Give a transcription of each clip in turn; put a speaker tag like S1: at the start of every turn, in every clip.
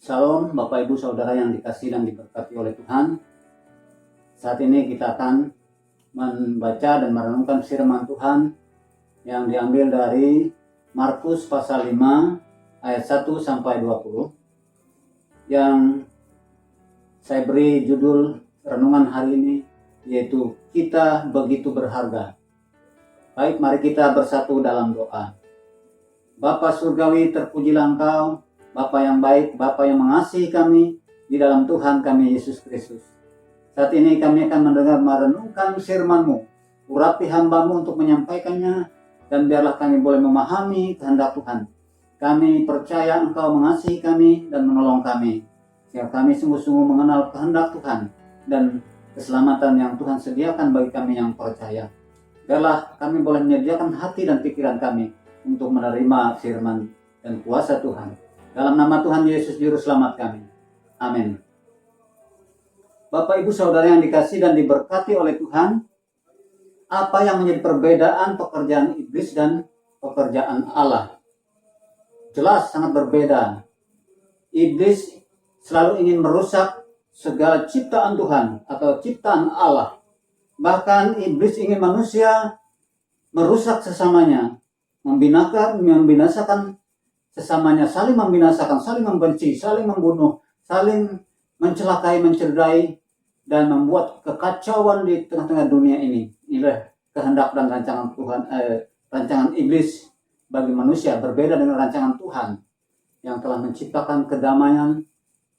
S1: Shalom Bapak Ibu Saudara yang dikasihi dan diberkati oleh Tuhan. Saat ini kita akan membaca dan merenungkan firman Tuhan yang diambil dari Markus pasal 5 ayat 1 sampai 20 yang saya beri judul renungan hari ini, yaitu kita begitu berharga. Baik, mari kita bersatu dalam doa. Bapa Surgawi, terpujilah Engkau, Bapa yang baik, Bapa yang mengasihi kami di dalam Tuhan kami Yesus Kristus. Saat ini kami akan mendengar merenungkan firman-Mu. Urapi hamba-Mu untuk menyampaikannya, dan biarlah kami boleh memahami kehendak Tuhan. Kami percaya Engkau mengasihi kami dan menolong kami, sehingga kami sungguh-sungguh mengenal kehendak Tuhan dan keselamatan yang Tuhan sediakan bagi kami yang percaya. Biarlah kami boleh menyediakan hati dan pikiran kami untuk menerima firman dan kuasa Tuhan. Dalam nama Tuhan Yesus Juru Selamat kami. Amin. Bapak Ibu Saudara yang dikasihi dan diberkati oleh Tuhan, apa yang menjadi perbedaan pekerjaan iblis dan pekerjaan Allah? Jelas sangat berbeda. Iblis selalu ingin merusak segala ciptaan Tuhan atau ciptaan Allah. Bahkan iblis ingin manusia merusak sesamanya, membinasakan sesamanya, saling membinasakan, saling membenci, saling membunuh, saling mencelakai, mencederai, dan membuat kekacauan di tengah-tengah dunia ini. Inilah kehendak dan rancangan Tuhan, rancangan iblis bagi manusia, berbeda dengan rancangan Tuhan yang telah menciptakan kedamaian,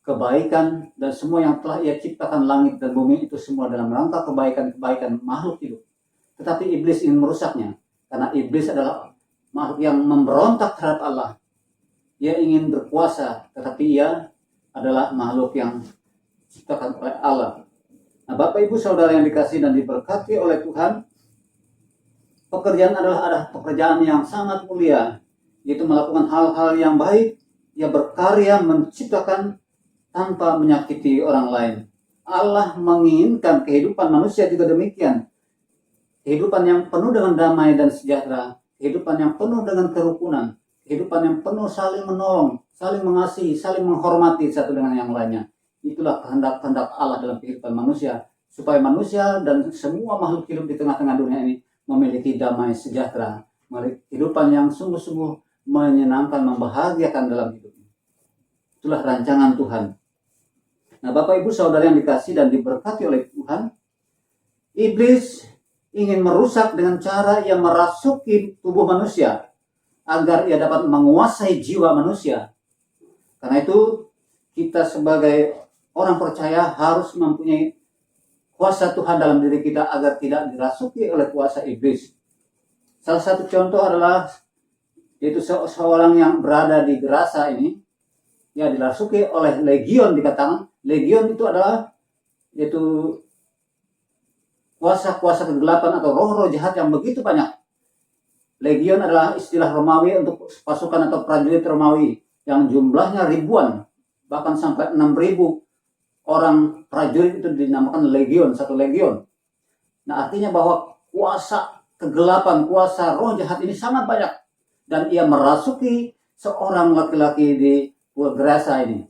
S1: kebaikan, dan semua yang telah Ia ciptakan langit dan bumi itu semua dalam rangka kebaikan makhluk hidup. Tetapi iblis ingin merusaknya, karena iblis adalah makhluk yang memberontak terhadap Allah. Ia ingin berkuasa, tetapi ia adalah makhluk yang diciptakan oleh Allah. Nah, Bapak Ibu Saudara yang dikasihi dan diberkati oleh Tuhan, pekerjaan adalah pekerjaan yang sangat mulia, yaitu melakukan hal-hal yang baik. Ia berkarya menciptakan tanpa menyakiti orang lain. Allah menginginkan kehidupan manusia juga demikian. Kehidupan yang penuh dengan damai dan sejahtera, kehidupan yang penuh dengan kerukunan, kehidupan yang penuh saling menolong, saling mengasihi, saling menghormati satu dengan yang lainnya. Itulah kehendak-kehendak Allah dalam kehidupan manusia, supaya manusia dan semua makhluk hidup di tengah-tengah dunia ini memiliki damai sejahtera, memiliki kehidupan yang sungguh-sungguh menyenangkan, membahagiakan dalam hidupnya. Itulah rancangan Tuhan. Nah, Bapak Ibu Saudara yang dikasihi dan diberkati oleh Tuhan, iblis ingin merusak dengan cara ia merasuki tubuh manusia agar ia dapat menguasai jiwa manusia. Karena itu kita sebagai orang percaya harus mempunyai kuasa Tuhan dalam diri kita agar tidak dirasuki oleh kuasa iblis. Salah satu contoh adalah yaitu seorang yang berada di Gerasa ini, ya dirasuki oleh legion. Dikatakan legion itu adalah yaitu kuasa-kuasa kegelapan atau roh-roh jahat yang begitu banyak. Legion adalah istilah Romawi untuk pasukan atau prajurit Romawi yang jumlahnya ribuan, bahkan sampai 6.000 orang prajurit itu dinamakan legion, satu legion. Nah, artinya bahwa kuasa kegelapan, kuasa roh jahat ini sangat banyak, dan ia merasuki seorang laki-laki di Gerasa ini.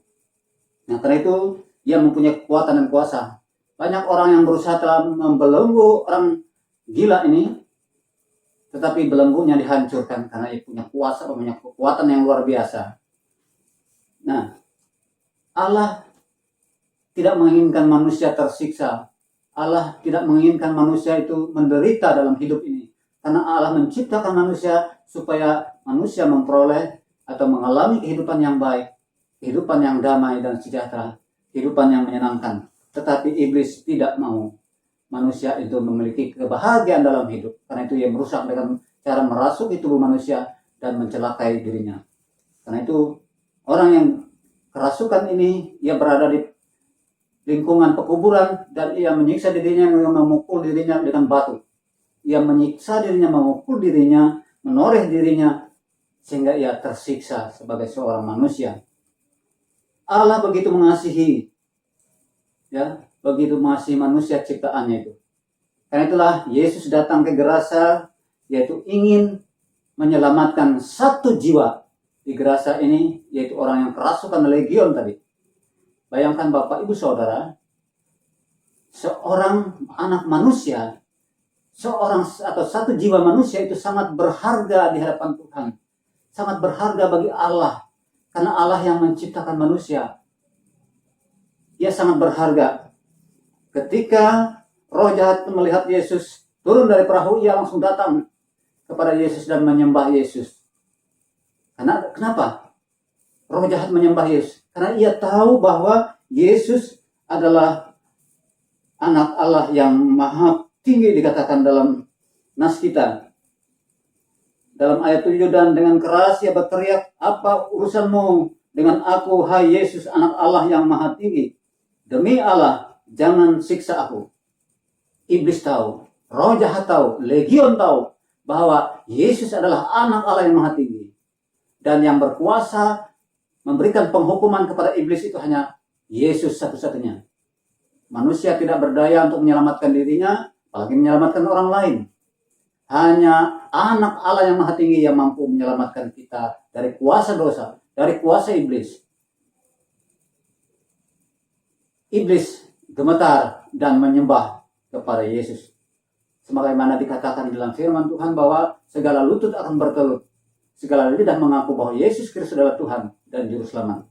S1: Nah, karena itu ia mempunyai kekuatan dan kuasa. Banyak orang yang berusaha telah membelenggu orang gila ini, tetapi belenggunya dihancurkan karena ia punya kuasa, punya kekuatan yang luar biasa. Nah, Allah tidak menginginkan manusia tersiksa. Allah tidak menginginkan manusia itu menderita dalam hidup ini. Karena Allah menciptakan manusia supaya manusia memperoleh atau mengalami kehidupan yang baik, kehidupan yang damai dan sejahtera, kehidupan yang menyenangkan. Tetapi iblis tidak mau manusia itu memiliki kebahagiaan dalam hidup. Karena itu ia merusak dengan cara merasuki tubuh manusia dan mencelakai dirinya. Karena itu orang yang kerasukan ini, ia berada di lingkungan pekuburan dan ia menyiksa dirinya dengan memukul dirinya dengan batu. Ia menyiksa dirinya, memukul dirinya, menoreh dirinya sehingga ia tersiksa sebagai seorang manusia. Allah begitu mengasihi, ya, begitu mengasihi manusia ciptaannya itu. Karena itulah Yesus datang ke Gerasa, yaitu ingin menyelamatkan satu jiwa di Gerasa ini, yaitu orang yang kerasukan legion tadi. Bayangkan Bapak Ibu Saudara, seorang anak manusia, seorang atau satu jiwa manusia itu sangat berharga di hadapan Tuhan. Sangat berharga bagi Allah. Karena Allah yang menciptakan manusia. Ia sangat berharga. Ketika roh jahat melihat Yesus turun dari perahu, ia langsung datang kepada Yesus dan menyembah Yesus. Kenapa? Roh jahat menyembah Yesus. Karena ia tahu bahwa Yesus adalah anak Allah yang maha tinggi, dikatakan dalam nas kita. Dalam ayat 7, dan dengan keras ia berteriak, "Apa urusanmu dengan aku, hai Yesus, anak Allah yang maha tinggi? Demi Allah, jangan siksa aku." Iblis tahu, roh jahat tahu, legion tahu bahwa Yesus adalah anak Allah yang maha tinggi. Dan yang berkuasa memberikan penghukuman kepada iblis itu hanya Yesus satu-satunya. Manusia tidak berdaya untuk menyelamatkan dirinya, apalagi menyelamatkan orang lain. Hanya anak Allah yang maha tinggi yang mampu menyelamatkan kita dari kuasa dosa, dari kuasa iblis. Iblis gemetar dan menyembah kepada Yesus. Sebagaimana dikatakan dalam firman Tuhan bahwa segala lutut akan bertelut, segala lidah mengaku bahwa Yesus Kristus adalah Tuhan dan Juru Selamat.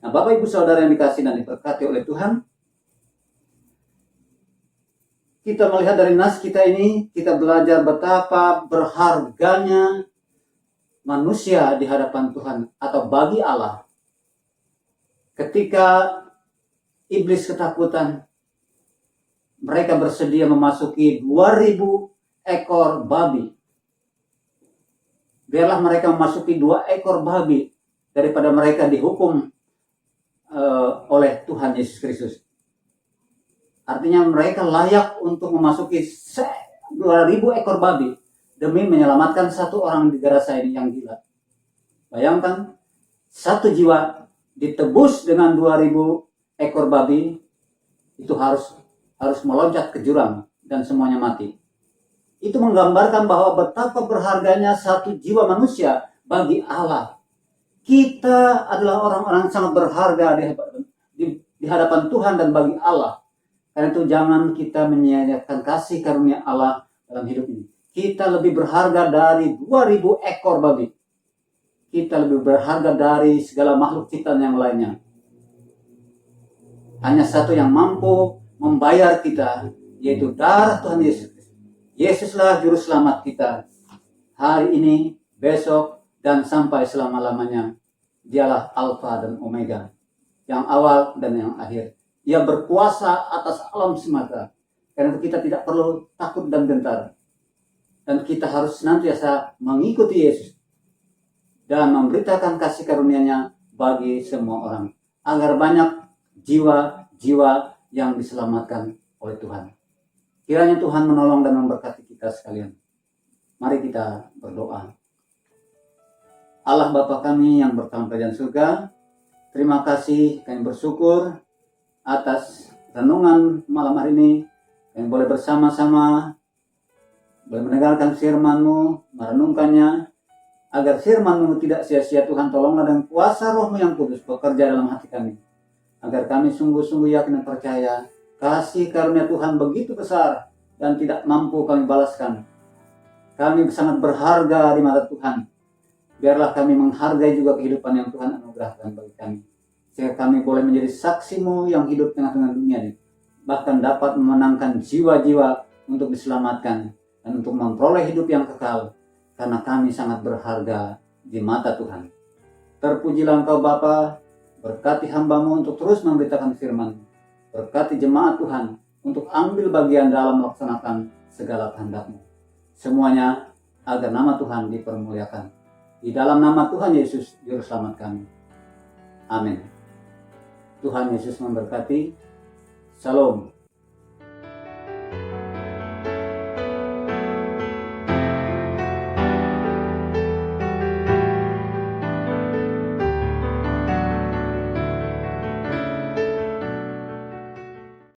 S1: Nah, Bapak Ibu Saudara yang dikasihi dan diberkati oleh Tuhan, kita melihat dari nas kita ini, kita belajar betapa berharganya manusia di hadapan Tuhan atau bagi Allah. Ketika iblis ketakutan, mereka bersedia memasuki 2000 ekor babi. Biarlah mereka memasuki 2 ekor babi daripada mereka dihukum oleh Tuhan Yesus Kristus. Artinya mereka layak untuk memasuki 2000 ekor babi demi menyelamatkan satu orang di Gerasa ini yang gila. Bayangkan, satu jiwa ditebus dengan 2000 ekor babi, itu harus meloncat ke jurang dan semuanya mati. Itu menggambarkan bahwa betapa berharganya satu jiwa manusia bagi Allah. Kita adalah orang-orang yang sangat berharga di hadapan Tuhan dan bagi Allah. Karena itu jangan kita menyia-nyiakan kasih karunia Allah dalam hidup ini. Kita lebih berharga dari 2000 ekor babi. Kita lebih berharga dari segala makhluk ciptaan yang lainnya. Hanya satu yang mampu membayar kita, yaitu darah Tuhan Yesus. Yesuslah Juru Selamat kita. Hari ini, besok, dan sampai selama-lamanya. Dialah Alfa dan Omega. Yang awal dan yang akhir. Ia berkuasa atas alam semesta. Karena itu kita tidak perlu takut dan gentar. Dan kita harus senantiasa mengikuti Yesus. Dan memberitakan kasih karunia-Nya bagi semua orang. Agar banyak jiwa-jiwa yang diselamatkan oleh Tuhan. Kiranya Tuhan menolong dan memberkati kita sekalian. Mari kita berdoa. Allah Bapa kami yang bertahta di surga, terima kasih, kami bersyukur atas renungan malam hari ini. Kami boleh bersama-sama, boleh mendengarkan firman-Mu, merenungkannya, agar firman-Mu tidak sia-sia. Tuhan, tolonglah dengan kuasa Roh-Mu yang kudus bekerja dalam hati kami, agar kami sungguh-sungguh yakin dan percaya kasih karunia Tuhan begitu besar dan tidak mampu kami balaskan. Kami sangat berharga di mata Tuhan. Biarlah kami menghargai juga kehidupan yang Tuhan anugerahkan bagi kami, sehingga kami boleh menjadi saksi-Mu yang hidup tengah-tengah dunia ini, bahkan dapat memenangkan jiwa-jiwa untuk diselamatkan dan untuk memperoleh hidup yang kekal, karena kami sangat berharga di mata Tuhan. Terpujilah Engkau Bapa. Berkati hamba-Mu untuk terus memberitakan firman. Berkati jemaat Tuhan untuk ambil bagian dalam melaksanakan segala kehendak-Mu. Semuanya agar nama Tuhan dipermuliakan. Di dalam nama Tuhan Yesus, Juru Selamat kami. Amin. Tuhan Yesus memberkati. Shalom.